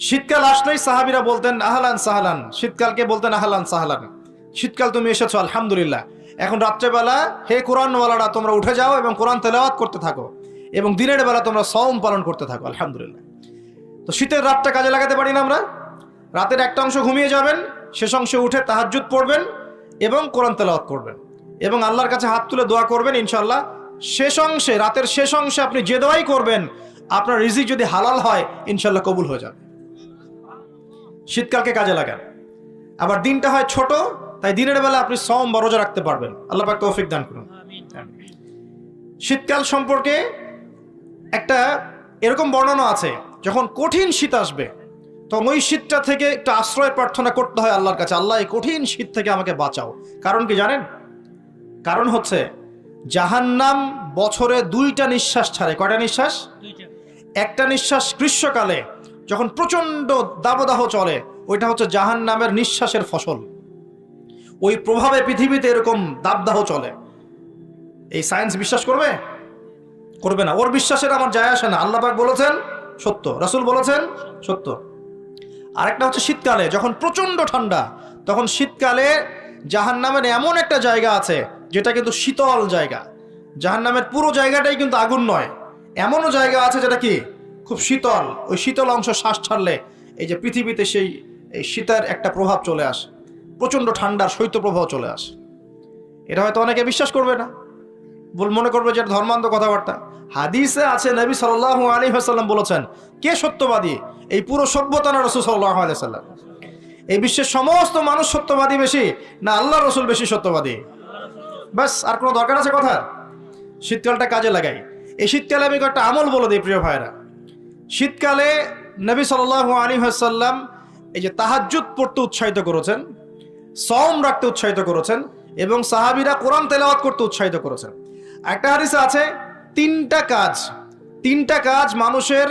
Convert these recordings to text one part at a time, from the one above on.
শীতকাল আসলেই সাহাবীরা বলতেন আহলান সাহলান, শীতকালকে বলতেন আহলান সাহলান, শীতকাল তুমি এসেছো আলহামদুলিল্লাহ। এখন রাত্রেবেলা হে কোরআনওয়ালারা তোমরা উঠে যাও এবং কোরআন তেলাওয়াত করতে থাকো, এবং দিনের বেলা তোমরা সওম পালন করতে থাকো আলহামদুলিল্লাহ। তো শীতের রাতটা কাজে লাগাতে পারি না আমরা? রাতের একটা অংশ ঘুমিয়ে যাবেন, শেষ অংশে উঠে তাহাজ্জুদ পড়বেন এবং কোরআন তেলাওয়াত করবেন এবং আল্লাহর কাছে হাত তুলে দোয়া করবেন। ইনশাআল্লাহ শেষ অংশে, রাতের শেষ অংশে আপনি যে দোয়াই করবেন, আপনার রিজিক যদি হালাল হয় ইনশাআল্লাহ কবুল হয়ে যাবে। শীতকালকে কাজে লাগান। আবার দিনটা হয় ছোট, তাই দিনের বেলা আপনি সওম বা রোজা রাখতে পারবেন। আল্লাহ পাক তৌফিক দান করুন। শীতকাল সম্পর্কে একটা এরকম বর্ণনা আছে, যখন কঠিন শীত আসবে তখন ওই শীতটা থেকে একটা আশ্রয় প্রার্থনা করতে হয় আল্লাহর কাছে, আল্লাহ এই কঠিন শীত থেকে আমাকে বাঁচাও। কারণ কি জানেন? কারণ হচ্ছে জাহান্নাম বছরে 2টা নিঃশ্বাস ছাড়ে। কয়টা নিঃশ্বাস? একটা নিঃশ্বাস গ্রীষ্মকালে যখন প্রচন্ড দাবদাহ চলে, ওইটা হচ্ছে জাহান্নামের নিঃশ্বাসের ফসল। ওই প্রভাবে পৃথিবীতে এরকম দাবদাহ চলে। এই সায়েন্স বিশ্বাস করবে? করবে না। ওর বিশ্বাসের আমার যায় আসে না। আল্লাহ পাক বলেছেন সত্য, রাসূল বলেছেন সত্য। আরেকটা হচ্ছে শীতকালে যখন প্রচন্ড ঠান্ডা, তখন শীতকালে জাহান্নামের এমন একটা জায়গা আছে যেটা কিন্তু শীতল জায়গা। জাহান্নামের পুরো জায়গাটাই কিন্তু আগুন নয়, এমনও জায়গা আছে যেটা কি খুব শীতল। ওই শীতল অংশ শ্বাস ছাড়লে এই যে পৃথিবীতে সেই এই শীতের একটা প্রভাব চলে আসে, প্রচন্ড ঠান্ডার শৈত্যপ্রবাহ চলে আসে। এটা হয়তো অনেকে বিশ্বাস করবে না, মনে করবে যে ধর্মান্ধ কথাবার্তা। হাদিসে আছে নবী সাল্লাল্লাহু আলাইহি ওয়াসাল্লাম বলেছেন, কে সত্যবাদী? এই পুরো সভ্যতা না রাসূল সাল্লাল্লাহু আলাইহি ওয়াসাল্লাম? এই বিশ্বের সমস্ত মানুষ সত্যবাদী বেশি না আল্লাহ রাসূল বেশি সত্যবাদী? বাস, আর কোনো দরকার আছে কথা? শীতকালটা কাজে লাগাই। এই শীতকালে আমি একটা আমল বলে দিই প্রিয় ভাইরা। শীতকালে নবী সাল্লাল্লাহু আলাইহি ওয়াসাল্লাম এই যে তাহাজ্জুদ পড়তে উৎসাহিত করেছেন, সওম রাখতে উৎসাহিত করেছেন এবং সাহাবীরা কোরআন তেলাওয়াত করতে উৎসাহিত করেছেন। একটা হাদিসে আছে তিনটা কাজ মানুষের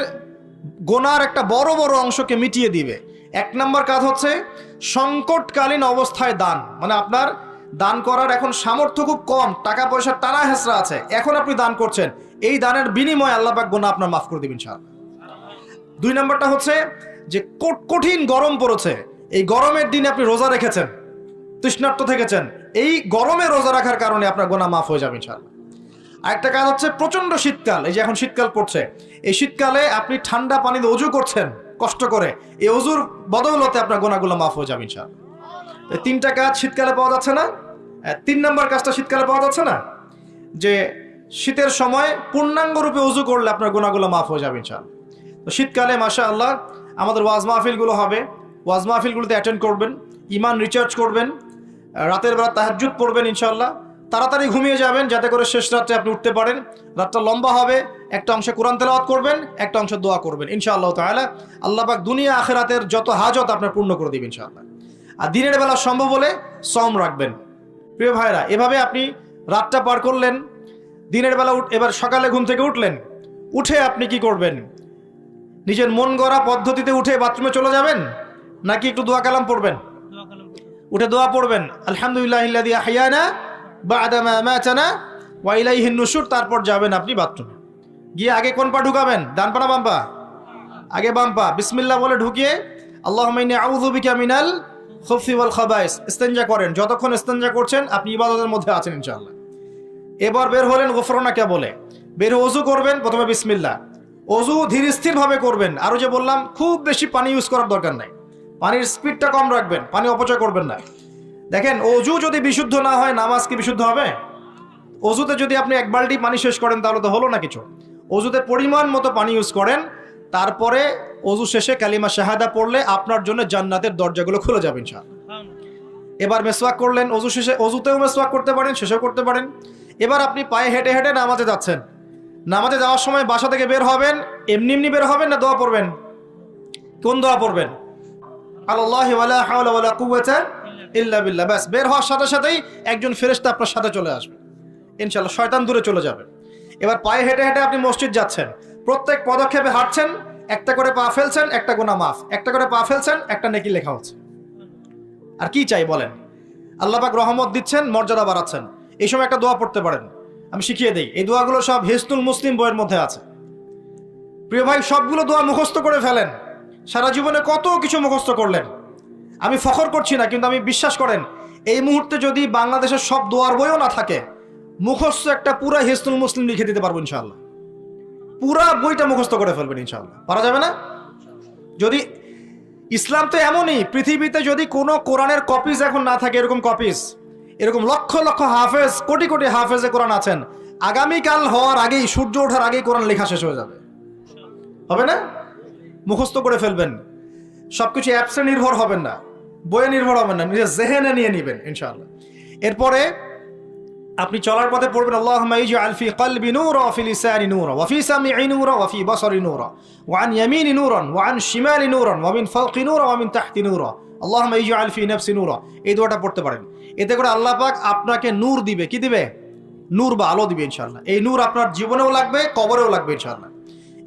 গোনার একটা বড় বড় অংশকে মিটিয়ে দিবে। 1 নম্বর কাজ হচ্ছে সংকটকালীন অবস্থায় দান। মানে আপনার দান করার এখন সামর্থ্য খুব কম, টাকা পয়সার টানা হেঁচড়া আছে, এখন আপনি দান করছেন, এই দানের বিনিময়ে আল্লাহ পাক গুনাহ আপনার মাফ করে দিবেন ইনশাআল্লাহ। 2 নম্বরটা হচ্ছে যে কঠিন গরম পড়েছে, এই গরমের দিনে আপনি রোজা রেখেছেন, তৃষ্ণার্ত থেকেছেন, এই গরমে রোজা রাখার কারণে আপনার গুনাহ মাফ হয়ে যাবে ইনশাআল্লাহ। আরেকটা কাজ হচ্ছে প্রচন্ড শীতকাল, এই যে এখন শীতকাল পড়ছে, এই শীতকালে আপনি ঠান্ডা পানিতে ওযু করছেন কষ্ট করে, এই ওযুর বদৌলতে আপনার গুনাহগুলো মাফ হয়ে যাবে ইনশাআল্লাহ। এই 3টা কাজ শীতকালে পাওয়া যাচ্ছে না? 3 নম্বর কাজটা শীতকালে পাওয়া যাচ্ছে না, যে শীতের সময় পূর্ণাঙ্গ রূপে ওযু করলে আপনার গুনাহগুলো মাফ হয়ে যাবে ইনশাআল্লাহ। তো শীতকালে মাশাআল্লাহ আমাদের ওয়াজ মাহফিলগুলো হবে, ওয়াজ মাহফিলগুলোতে অ্যাটেন্ড করবেন, ঈমান রিচার্জ করবেন, রাতের বেলা তাহাজ্জুদ পড়বেন ইনশাআল্লাহ। তাড়াতাড়ি ঘুমিয়ে যাবেন যাতে করে শেষ রাতে আপনি উঠতে পারেন। রাতটা লম্বা হবে, একটা অংশে কোরআন তেলাওয়াত করবেন, একটা অংশে দোয়া করবেন ইনশাআল্লাহ তাআলা। আল্লাহ পাক দুনিয়া আখিরাতের যত হাজত আপনার পূর্ণ করে দিবেন ইনশাআল্লাহ। আর দিনের বেলা সম্ভব হলে সওম রাখবেন। প্রিয় ভাইরা, এভাবে আপনি রাতটা পার করলেন, দিনের বেলা এবার সকালে ঘুম থেকে উঠলেন, উঠে আপনি কি করবেন? নিজের মন গড়া পদ্ধতিতে উঠে বাথরুমে চলে যাবেন, নাকি একটু দোয়া কালাম পড়বেন? উঠে দোয়া পড়বেন, আলহামদুলিল্লাহিল্লাযী আহইয়ানা বা'দা মা আমাতানা ওয়া ইলাইহিন নুশুর। তারপর যাবেন আপনি বাথরুমে, গিয়ে আগে কোন পা ঢুকাবেন? ডান পা না বাম পা? আগে বাম পা। বিসমিল্লাহ বলে ঢুকিয়ে আল্লাহুম্মা ইন্নী আউযু বিকা মিনাল খুবসি ওয়াল খাবাইস ইস্তেনজা করেন। যতক্ষণ ইস্তেনজা করছেন আপনি ইবাদতের মধ্যে আছেন ইনশাআল্লাহ। এবার বের হলেন গুফরানাকা বলে, বের ওযু করবেন, প্রথমে বিসমিল্লাহ। ওযু ধীর স্থির ভাবে করবেন। আরো যে বললাম খুব বেশি পানি ইউজ করার দরকার নাই, পানির স্পিডটা কম রাখবেন, পানি অপচয় করবেন না। দেখেন, ওযু যদি বিশুদ্ধ না হয় নামাজ কি বিশুদ্ধ হবে? ওযুতে যদি আপনি 1 বালতি পানি শেষ করেন তাহলে তো হলো না কিছু। ওযুতে পরিমাণ মতো পানি ইউজ করেন, তারপরে ওযু শেষে কালিমা শাহাদা পড়লে আপনার জন্য জান্নাতের দরজাগুলো খুলে যাবে ইনশাআল্লাহ। এবার মেসওয়াক করলেন, ওযু শেষে, ওযুতেও মেসওয়াক করতে পারেন, শেষেও করতে পারেন। এবার আপনি পায়ে হেঁটে হেঁটে নামাজে যাচ্ছেন, নামাজে যাওয়ার সময় বাসা থেকে বের হবেন, এমনি এমনি বের হবেন না দোয়া পড়বেন? কোন দোয়া পড়বেন? আল্লাহি ওয়ালা হাওলা ওয়ালা কুওয়াতা ইল্লা বিল্লাহ। বাস, বের হওয়ার সাথে সাথেই একজন ফেরেশতা আপনার সাথে চলে আসবে ইনশাআল্লাহ, শয়তান দূরে চলে যাবে। এবার পায়ে হেঁটে হেঁটে আপনি মসজিদ যাচ্ছেন, প্রত্যেক পদক্ষেপে হাঁটছেন, একটা করে পা ফেলছেন, একটা গুনাহ মাফ, একটা করে পা ফেলছেন, একটা নেকি লেখা হচ্ছে। আর কি চাই বলেন? আল্লাহ পাক রহমত দিচ্ছেন, মর্যাদা বাড়াচ্ছেন। এই সময় একটা দোয়া পড়তে পারেন, আমি শিখিয়ে দেই। এই দোয়াগুলো সব হিসনুল মুসলিম বইয়ের মধ্যে আছে। প্রিয় ভাই, সবগুলো দোয়া মুখস্থ করে ফেলেন, সারা জীবনে কত কিছু মুখস্থ করলেন, আমি ফখর করছি না, কিন্তু আমি বিশ্বাস করেন এই মুহূর্তে যদি বাংলাদেশের সব দোয়ার বইও না থাকে, মুখস্থ একটা পুরা হিসনুল মুসলিম লিখে দিতে পারবো ইনশাআল্লাহ। পুরা বইটা মুখস্থ করে ফেলবেন ইনশাআল্লাহ। পারা যাবে না? যদি ইসলাম তো এমনই, পৃথিবীতে যদি কোনো কোরআনের কপিজ এখন না থাকে, এরকম কপিজ, এরকম লক্ষ লক্ষ হাফেজ, কোটি কোটি হাফেজে কোরআন আছেন, আগামীকাল হওয়ার আগেই, সূর্য ওঠার আগেই কোরআন লেখা শেষ হয়ে যাবে। হবে না? মুখস্থ করে ফেলবেন, সবকিছু অ্যাপসে নির্ভর হবেন না, বইয়ে নির্ভর হবেন না, নিজের জেহেনে নিয়ে নেবেন ইনশাআল্লাহ। এরপরে আপনি চলার পথে পড়বেন আল্লাহুম্মা ইজআল ফি কলবি নূরা ওয়া ফি লিসানি নূরা ওয়া ফি সামঈ নূরা ওয়া ফি বাসারি নূরা ওয়া আন ইয়ামিনি নূরান ওয়া আন শিমালি নূরান ওয়া মিন ফাওকি নূরা ওয়া মিন তাহতি নূরা আল্লাহুম্মা ইজআল ফি নাফসি নূরা। এই দোয়াটা পড়তে পারেন। এতে করে আল্লাহ পাক আপনাকে নূর দিবে। কি দিবে? নূর বা আলো দিবে ইনশাআল্লাহ। এই নূর আপনার জীবনেও লাগবে, কবরেও লাগবে ইনশাআল্লাহ।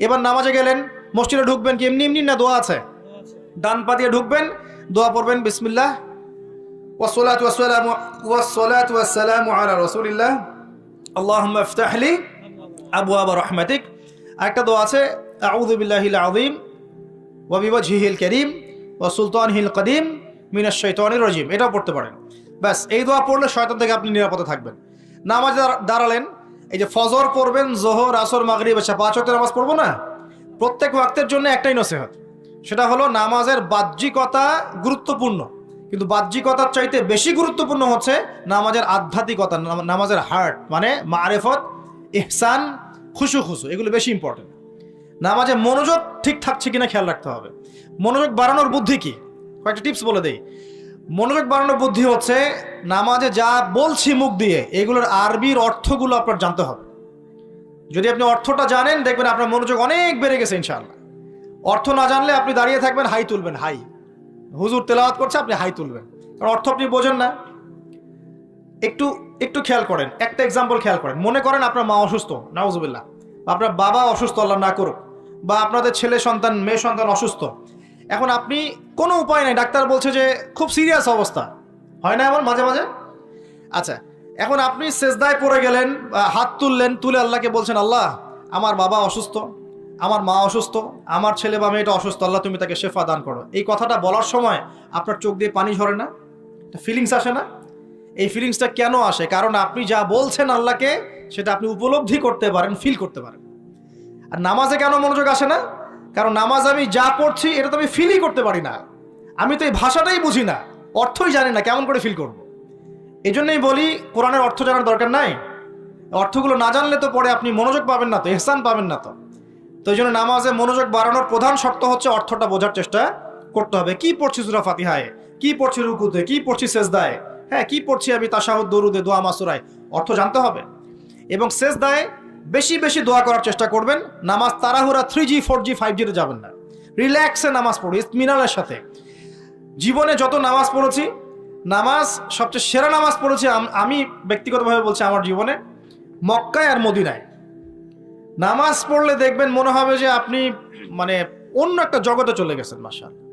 এবার নামাজে গেলেন, মসজিদে ঢুকবেন কি এমনি এমনি না দোয়া আছে? ডান পা দিয়ে ঢুকবেন, দোয়া পড়বেন বিসমিল্লাহ ওয়াসসালাতু ওয়াসসালামু আলা রাসূলিল্লাহ আল্লাহুম্মা ইফতাহ লি আবওয়াব রাহমাতিক। একটা দোয়া আছে আউযু বিল্লাহিল আযীম ওয়া বিওয়াজহিল কারীম ওয়া সুলতানিহিল কদীম মিনাশ শাইতানির রাজীম। এটাও পড়তে পারেন। ব্যাস, এই দোয়া পড়লে শয়তান থেকে আপনি নিরাপদে থাকবেন। নামাজে দাঁড়ালেন, এই যে ফজর পড়বেন, যোহর, আসর, মাগরিব, এশা, 5 ওয়াক্তের নামাজ পড়বো না? প্রত্যেক ওয়াক্তের জন্য একটাই নসিহত, সেটা হলো নামাজের বাহ্যিকতা গুরুত্বপূর্ণ, কিন্তু বাহ্যিকতার চাইতে বেশি গুরুত্বপূর্ণ হচ্ছে নামাজের আধ্যাত্মিকতা, নামাজের হার্ট, মানে মারেফত, ইহসান, খুশু, এগুলো বেশি ইম্পর্টেন্ট। নামাজে মনোযোগ ঠিক থাকছে কিনা খেয়াল রাখতে হবে। মনোযোগ বাড়ানোর বুদ্ধি কি? কয়েকটা টিপস বলে দেই। মনোযোগ বাড়ানোর বুদ্ধি হচ্ছে নামাজে যা বলছি মুখ দিয়ে, এগুলোর আরবির অর্থগুলো আপনার জানতে হবে। যদি আপনি অর্থটা জানেন, দেখবেন আপনার মনোযোগ অনেক বেড়ে গেছে ইনশাআল্লাহ। অর্থ না জানলে আপনি দাঁড়িয়ে থাকবেন, হাই তুলবেন, হাই, হুজুর তেলাওয়াত করছে, আপনি হাই তুলবেন, কারণ অর্থ আপনি বোঝেন না। একটু খেয়াল করেন, একটা এক্সাম্পল খেয়াল করেন। মনে করেন আপনার মা অসুস্থ, নাউজুবিল্লাহ, আপনার বাবা অসুস্থ, আল্লাহ না করুক, বা আপনাদের ছেলে সন্তান, মেয়ে সন্তান অসুস্থ। এখন আপনি কোনো উপায় নাই, ডাক্তার বলছে যে খুব সিরিয়াস অবস্থা, হয় না এমন মাঝে মাঝে? আচ্ছা, এখন আপনি সেজদায় পড়ে গেলেন, হাত তুললেন, তুলে আল্লাহকে বলছেন, আল্লাহ আমার বাবা অসুস্থ, আমার মা অসুস্থ, আমার ছেলে বা মেয়েটা অসুস্থ, আল্লাহ তুমি তাকে শেফা দান করো। এই কথাটা বলার সময় আপনার চোখ দিয়ে পানি ঝরে না? ফিলিংস আসে না? এই ফিলিংসটা কেন আসে? কারণ আপনি যা বলছেন আল্লাহকে, সেটা আপনি উপলব্ধি করতে পারেন, ফিল করতে পারেন। আর নামাজে কেন মনোযোগ আসে না? কারণ নামাজ আমি যা পড়ছি এটা তো আমি ফিলই করতে পারি না, আমি তো এই ভাষাটাই বুঝি না, অর্থই জানি না, কেমন করে ফিল করব? এই জন্যই বলি কোরআনের অর্থ জানার দরকার নাই। অর্থগুলো না জানলে তো পরে আপনি মনোযোগ পাবেন না, তো ইহসান পাবেন না। তো এই জন্য নামাজে মনোযোগ বাড়ানোর প্রধান শর্ত হচ্ছে অর্থটা বোঝার চেষ্টা করতে হবে। কি পড়ছি সূরা ফাতিহায়, কি পড়ছি রুকুতে, কি পড়ছি সেজদায়, হ্যাঁ কি পড়ছি আমি তাশাহুদ, দরুদে, দোয়া, মাসুরায়, অর্থ জানতে হবে। এবং সেজদায় বেশি বেশি দোয়া করার চেষ্টা করবেন। নামাজ তাড়াহুড়া 3G 4G 5Gতে যাবেন না, রিল্যাক্সে নামাজ পড়ি, ইতমিনানের সাথে। জীবনে যত নামাজ পড়েছি, নামাজ সবচেয়ে সেরা নামাজ পড়েছি আমি ব্যক্তিগতভাবে বলছি, আমার জীবনে মক্কায় আর মদিনায়। নামাজ পড়লে দেখবেন মনে হবে যে আপনি মানে অন্য একটা জগতে চলে গেছেন। মাশাআল্লাহ,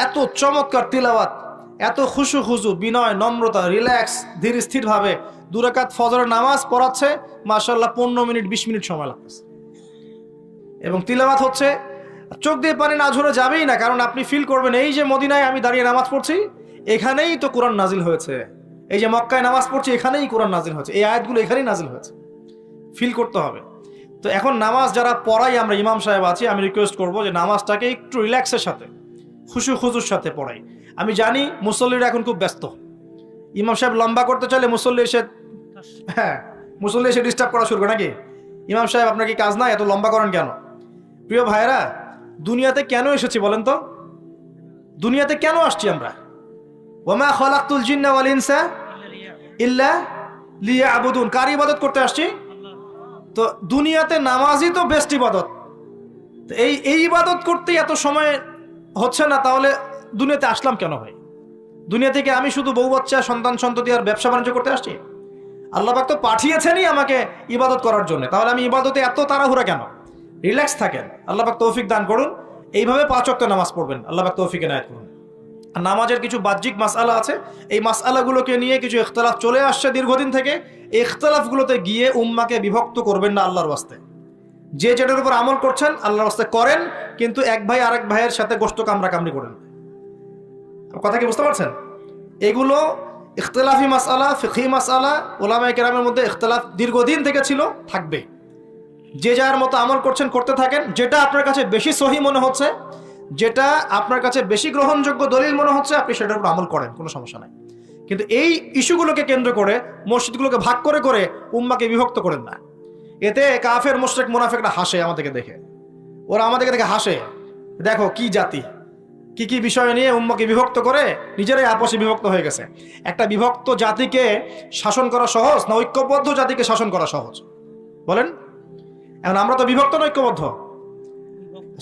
এত চমৎকার তিলাওয়াত, এত খুশু, বিনয়, নম্রতা, রিল্যাক্স, ধীর স্থির ভাবে 2 রাকাত ফজরের নামাজ পড়াচ্ছে, মাশাআল্লাহ 15 মিনিট 20 মিনিট সময় লাগতেছে। এবং তিলাওয়াত হচ্ছে, চোখ দিয়ে পানি না ঝরে যাবেই না, কারণ আপনি ফিল করবেন এই যে মদিনায় আমি দাঁড়িয়ে নামাজ পড়ছি, এখানেই তো কোরআন নাজিল হয়েছে। এই যে মক্কায় নামাজ পড়ছি, এখানেই কোরআন নাজিল হয়েছে, এই আয়াতগুলো এখানেই নাজিল হয়েছে। ফিল করতে হবে। তো এখন নামাজ যারা পড়াই, আমরা ইমাম সাহেব আছি, আমি রিকোয়েস্ট করবো যে নামাজটাকে একটু রিল্যাক্সের সাথে, খুজুর সাথে পড়াই। আমি জানি মুসল্লিরা এখন খুব ব্যস্ত, ইমাম সাহেব লম্বা করতে চাইলে মুসল্লি এসে ডিস্টার্ব করা শুরু করে, নাকি ইমাম সাহেব আপনার কি কাজ নাই, এত লম্বা করেন কেন? প্রিয় ভাইয়েরা, দুনিয়াতে কেন এসেছি বলেন তো? দুনিয়াতে কেন আসছি আমরা? ওয়ামা খালাকতুল জিন্না ওয়াল ইনসা ইল্লা লিয়াবুদুন। কার ইবাদত করতে আসছি? তো দুনিয়াতে নামাজই তো বেস্ট ইবাদত। এই ইবাদত করতে এত সময় হচ্ছে না, তাহলে দুনিয়াতে আসলাম কেন ভাই? দুনিয়া থেকে আমি শুধু বউ বাচ্চা, সন্তান সন্ততি আর ব্যবসা বাণিজ্য করতে আসছি? আল্লাহ পাক তো পাঠিয়েছেনই আমাকে ইবাদত করার জন্য, তাহলে আমি ইবাদতে এত তাড়াহুড়া কেন? রিল্যাক্স থাকেন, আল্লাহ পাক তৌফিক দান করুন। এইভাবে 5 ওয়াক্ত নামাজ পড়বেন, আল্লাহ পাক তৌফিক এনায়েত করুন। আর নামাজের কিছু বাহ্যিক মাসআলা আছে, এই মাসআলাগুলোকে নিয়ে কিছু ইখতিলাফ চলে আসছে দীর্ঘদিন থেকে। এই ইখতিলাফগুলোতে গিয়ে উম্মাকে বিভক্ত করবেন না আল্লাহর ওয়াস্তে। যে যেটার উপর আমল করছেন আল্লাহর রাস্তায় করেন, কিন্তু এক ভাই আরেক ভাইয়ের সাথে গোশত কামড়াকামড়ি করেন। কথা কি বুঝতে পারছেন? এগুলো ইখতিলাফি মাসআলা, ফিকহি মাসআলা, উলামায়ে কেরামের মধ্যে ইখতিলাফ দীর্ঘদিন থেকে ছিল, থাকবে। যে যার মতো আমল করছেন করতে থাকেন, যেটা আপনার কাছে বেশি সহি মনে হচ্ছে, যেটা আপনার কাছে বেশি গ্রহণযোগ্য দলিল মনে হচ্ছে, আপনি সেটার উপর আমল করেন, কোনো সমস্যা নাই। কিন্তু এই ইস্যুগুলোকে কেন্দ্র করে মসজিদগুলোকে ভাগ করে করে উম্মাকে বিভক্ত করেন না। এতে কাফের মুশরিক মুনাফিকরা হাসে আমাদেরকে দেখে, ওরা আমাদেরকে দেখে হাসে, দেখো কি জাতি, কি কি বিষয় নিয়ে উম্মাকে বিভক্ত করে নিজেরাই আপসে বিভক্ত হয়ে গেছে। একটা বিভক্ত জাতিকে শাসন করা সহজ না ঐক্যবদ্ধ জাতিকে শাসন করা সহজ? বলেন। এখন আমরা তো বিভক্ত না ঐক্যবদ্ধ?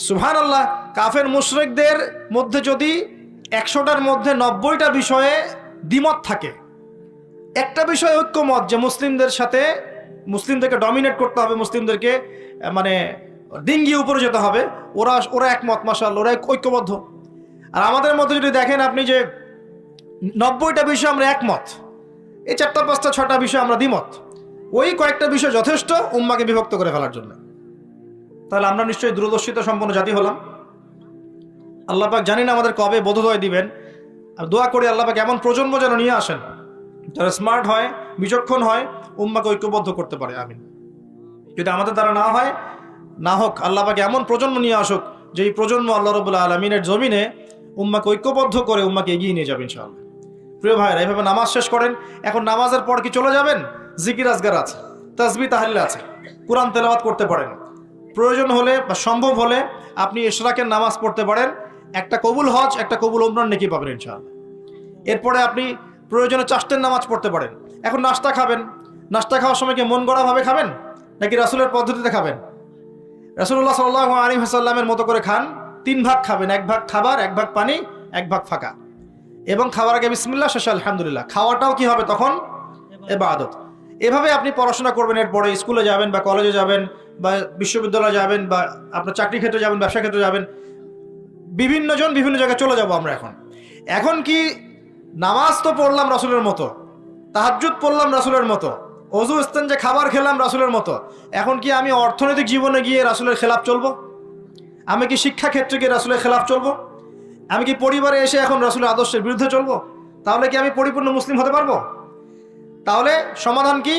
সুবহানাল্লাহ। কাফের মুশরিকদের মধ্যে যদি 100টার মধ্যে 90টা বিষয়ে দ্বিমত থাকে, একটা বিষয় ঐক্যমত যে মুসলিমদের সাথে, মুসলিমদেরকে ডমিনেট করতে হবে, মুসলিমদেরকে মানে ডিঙ্গিয়ে উপরে যেতে হবে, ওরা একমত, মাশাআল্লাহ, ওরা ঐক্যবদ্ধ। আর আমাদের মধ্যে যদি দেখেন আপনি যে 90টা বিষয় আমরা একমত, এই 4টা 5টা 6টা বিষয় আমরা দ্বিমত, ওই কয়েকটা বিষয় যথেষ্ট উম্মাকে বিভক্ত করে ফেলার জন্য। তাহলে আমরা নিশ্চয়ই দূরদর্শিতা সম্পন্ন জাতি হলাম। আল্লাহ পাক জানি না আমাদের কবে বোধোদয় দিবেন, আর দোয়া করি আল্লাহ পাক এমন প্রজন্ম যেন নিয়ে আসেন যারা স্মার্ট হয়, বিচক্ষণ হয়, উম্মাকে ঐক্যবদ্ধ করতে পারে। আমিন। যদি আমাদের দ্বারা না হয়, না হোক, আল্লাহ পাক এমন প্রজন্ম নিয়ে আসুক যে এই প্রজন্ম আল্লাহ রাব্বুল আলামিনের জমিনে উম্মাকে ঐক্যবদ্ধ করে উম্মাকে এগিয়ে নিয়ে যাবে ইনশাআল্লাহ। প্রিয় ভাইরা, এইভাবে নামাজ শেষ করেন। এখন নামাজের পর কি চলে যাবেন? জিকির আজগার আছে, তাসবিহ তাহলিল আছে, কোরআন তেলাওয়াত করতে পারেন। প্রয়োজন হলে বা সম্ভব হলে আপনি ইশরাকের নামাজ পড়তে পারেন। একটা কবুল হজ, একটা কবুল উমরার নেকি পাবেন ইনশাআল্লাহ। এরপরে আপনি প্রয়োজনে চাষতের নামাজ পড়তে পারেন। এখন নাস্তা খাবেন, নাস্তা খাওয়ার সময় কি মন গড়া ভাবে খাবেন নাকি রাসূলের পদ্ধতিতে খাবেন? রাসূলুল্লাহ সাল্লাল্লাহু আলাইহি ওয়াসাল্লামের মতো করে খান। 3 ভাগ খাবেন, 1 ভাগ খাবার, 1 ভাগ পানি, 1 ভাগ ফাঁকা। এবং খাওয়ার আগে বিসমিল্লাহ, শেষে আলহামদুলিল্লাহ। খাওয়াটাও কি হবে তখন? ইবাদত। এভাবে আপনি পড়াশোনা করবেন। এরপরে স্কুলে যাবেন বা কলেজে যাবেন বা বিশ্ববিদ্যালয়ে যাবেন বা আপনার চাকরি ক্ষেত্রে যাবেন, ব্যবসা ক্ষেত্রে যাবেন, বিভিন্ন জায়গায় চলে যাব আমরা। এখন কি নামাজ তো পড়লাম রাসূলের মতো, তাহাজ্জুদ পড়লাম রাসূলের মতো, ওযু ইস্তেঞ্জা খাবার খেলাম রাসূলের মতো। এখন কি আমি অর্থনৈতিক জীবনে গিয়ে রাসূলের খেলাফ চলবো? আমি কি শিক্ষা ক্ষেত্রে গিয়ে রাসূলের খেলাফ চলবো? আমি কি পরিবারে এসে এখন রাসূলের আদর্শের বিরুদ্ধে চলবো? তাহলে কি আমি পরিপূর্ণ মুসলিম হতে পারবো? তাহলে সমাধান কি?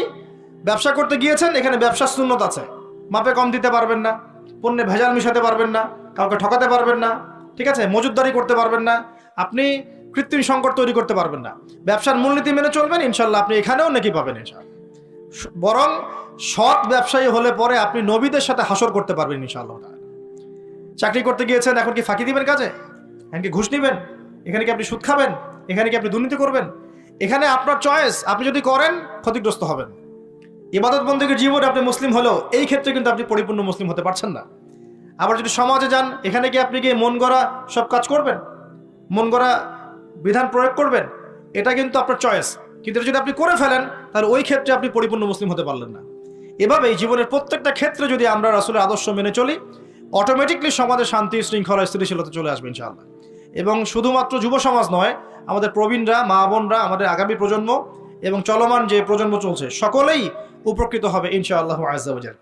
ব্যবসা করতে গিয়েছেন, এখানে ব্যবসার সুন্নত আছে, মাপে কম দিতে পারবেন না, পণ্যে ভেজাল মিশাতে পারবেন না, কাউকে ঠকাতে পারবেন না, ঠিক আছে, মজুদদারি করতে পারবেন না, আপনি কৃত্রিম সংকট তৈরি করতে পারবেন না। ব্যবসার মূলনীতি মেনে চলবেন, ইনশাল্লাহ আপনি এখানেও নাকি পাবেন ইনশাআল্লাহ। বরং সৎ ব্যবসায়ী হলে পরে আপনি নবীদের সাথে হাসর করতে পারবেন ইনশাআল্লাহ। চাকরি করতে গিয়েছেন, এখন কি ফাঁকি দিবেন কাজে? এখন কি ঘুষ নিবেন? এখানে কি আপনি সুদ খাবেন? এখানে কি আপনি দুর্নীতি করবেন? এখানে আপনার চয়েস, আপনি যদি করেন ক্ষতিগ্রস্ত হবেন। ইবাদত বন্দেগীর জীবনে আপনি মুসলিম হলেও এই ক্ষেত্রে কিন্তু আপনি পরিপূর্ণ মুসলিম হতে পারছেন না। আবার যদি সমাজে যান, এখানে কি আপনি গিয়ে মন গড়া সব কাজ করবেন, মন গড়া বিধান প্রয়োগ করবেন? এটা কিন্তু আপনার চয়েস। কিন্তু যদি আপনি করে ফেলেন, তাহলে ওই ক্ষেত্রে আপনি পরিপূর্ণ মুসলিম হতে পারলেন না। এভাবেই জীবনের প্রত্যেকটা ক্ষেত্রে যদি আমরা রাসূলের আদর্শ মেনে চলি, অটোমেটিকলি সমাজে শান্তি, শৃঙ্খলা, স্থিতিশীলতা চলে আসবে ইনশাআল্লাহ। এবং শুধুমাত্র যুব সমাজ নয়, আমাদের প্রবীণরা, মা বোনরা, আমাদের আগামী প্রজন্ম এবং চলমান যে প্রজন্ম চলছে, সকলেই উপকৃত হবে ইনশাআল্লাহু আযজা ওয়া জাল।